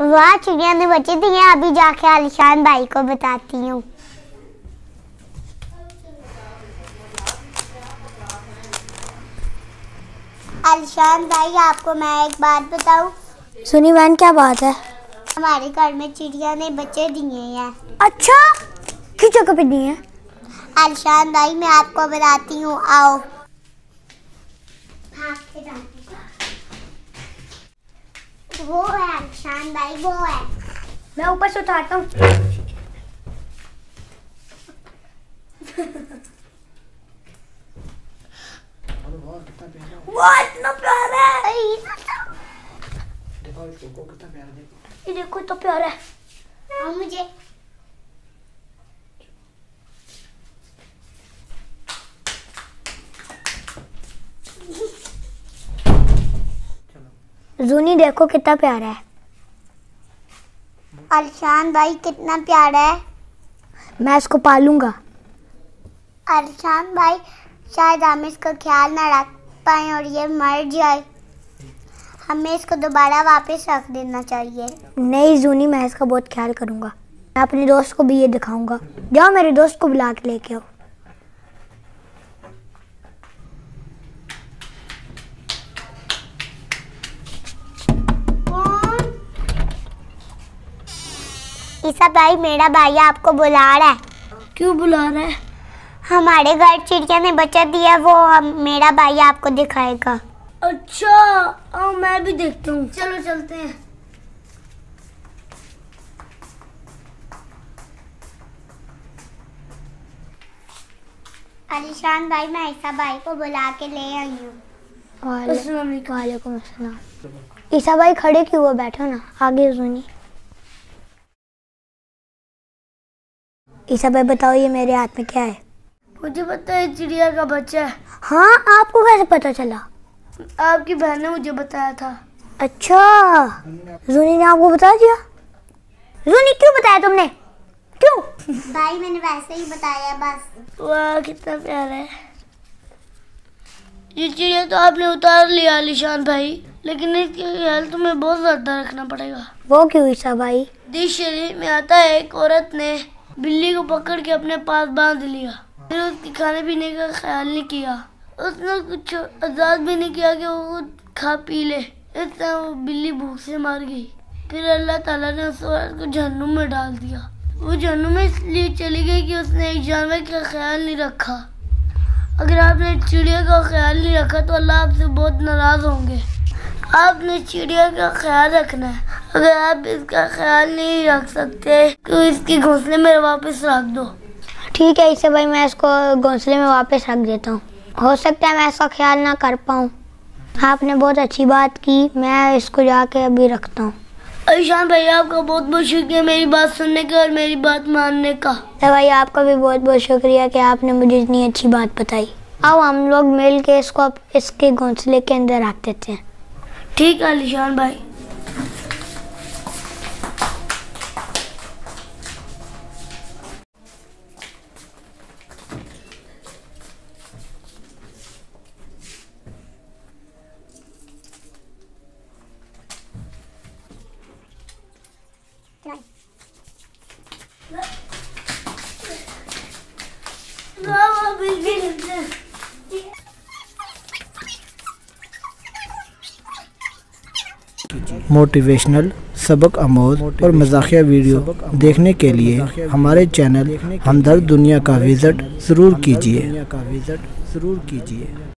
वाह, चिड़िया ने बच्चे दिए। अभी जाके आलिशान भाई को बताती हूँ। आलिशान भाई, आपको मैं एक बात बताऊँ? सुनी बहन, क्या बात है? हमारे घर में चिड़िया ने बच्चे दिए हैं। अच्छा, किस जगह पे दिए हैं? आलिशान भाई, मैं आपको बताती हूँ, आओ। वो है आलिशान भाई, वो है। मैं ऊपर से उतारता हूँ। वाह, इतना प्यारा है। ये देखो, इतना प्यारा है। हाँ, मुझे जूनी देखो कितना प्यारा है। आलिशान भाई, कितना प्यारा है। मैं इसको पालूंगा। आलिशान भाई, शायद हम इसका ख्याल ना रख पाए और ये मर जाए। हमें इसको दोबारा वापस रख देना चाहिए। नहीं जूनी, मैं इसका बहुत ख्याल करूंगा। मैं अपने दोस्त को भी ये दिखाऊंगा। जाओ मेरे दोस्त को बुला के लेके आओ। ईसा भाई, मेरा भाई आपको बुला रहा है। क्यों बुला रहा है? हमारे घर चिड़िया ने बच्चा दिया, वो मेरा भाई आपको दिखाएगा। अच्छा, आओ मैं भी देखता हूँ। चलो चलते हैं। आलिशान भाई, मैं ईसा भाई को बुला के ले आई हूँ। वालेकुम अस्सलाम। ईसा भाई खड़े क्यों हो? बैठो ना, आगे सुनी। ईसा भाई बताओ, ये मेरे हाथ में क्या है? मुझे पता है, चिड़िया का बच्चा है। हाँ, आपको कैसे पता चला? आपकी बहन ने मुझे बताया था। अच्छा, जूनी ने आपको बता दिया? जूनी, क्यों बताया तुमने? क्यों? भाई, मैंने वैसे ही बताया बस। वाह, कितना प्यारा है। ये चिड़िया तो आपने उतार लिया आलिशान भाई, लेकिन इसका ख्याल तुम्हें बहुत ज्यादा रखना पड़ेगा। वो क्यों ईसा भाई? हदीस शरीफ में आता है, एक औरत ने बिल्ली को पकड़ के अपने पास बांध लिया, फिर उसके खाने पीने का ख्याल नहीं किया। उसने कुछ आजाद भी नहीं किया कि वो खा पी ले। इस तरह वो बिल्ली भूख से मर गई। फिर अल्लाह ताला ने उस औरत को जहन्नुम में डाल दिया। वो जहन्नुम में इसलिए चली गई कि उसने एक जानवर का ख्याल नहीं रखा। अगर आपने चिड़िया का ख्याल नहीं रखा तो अल्लाह आपसे बहुत नाराज होंगे। आपने चिड़िया का ख्याल रखना है। अगर आप इसका ख्याल नहीं रख सकते तो इसके घोंसले में वापस रख दो। ठीक है ईसा भाई, मैं इसको घोंसले में वापस रख देता हूँ। हो सकता है मैं इसका ख्याल ना कर पाऊँ। आपने बहुत अच्छी बात की, मैं इसको जाके अभी रखता हूँ। आलिशान भाई, आपका बहुत बहुत शुक्रिया मेरी बात सुनने का और मेरी बात मानने का। भाई, आपका भी बहुत बहुत शुक्रिया कि आपने मुझे इतनी अच्छी बात बताई। आओ हम लोग मिल के इसको इसके घोंसले के अंदर रख देते हैं। ठीक है आलिशान भाई। मोटिवेशनल, सबक आमोज और मज़ाकिया वीडियो देखने के लिए हमारे चैनल हमदर्द दुनिया का विज़िट ज़रूर कीजिए।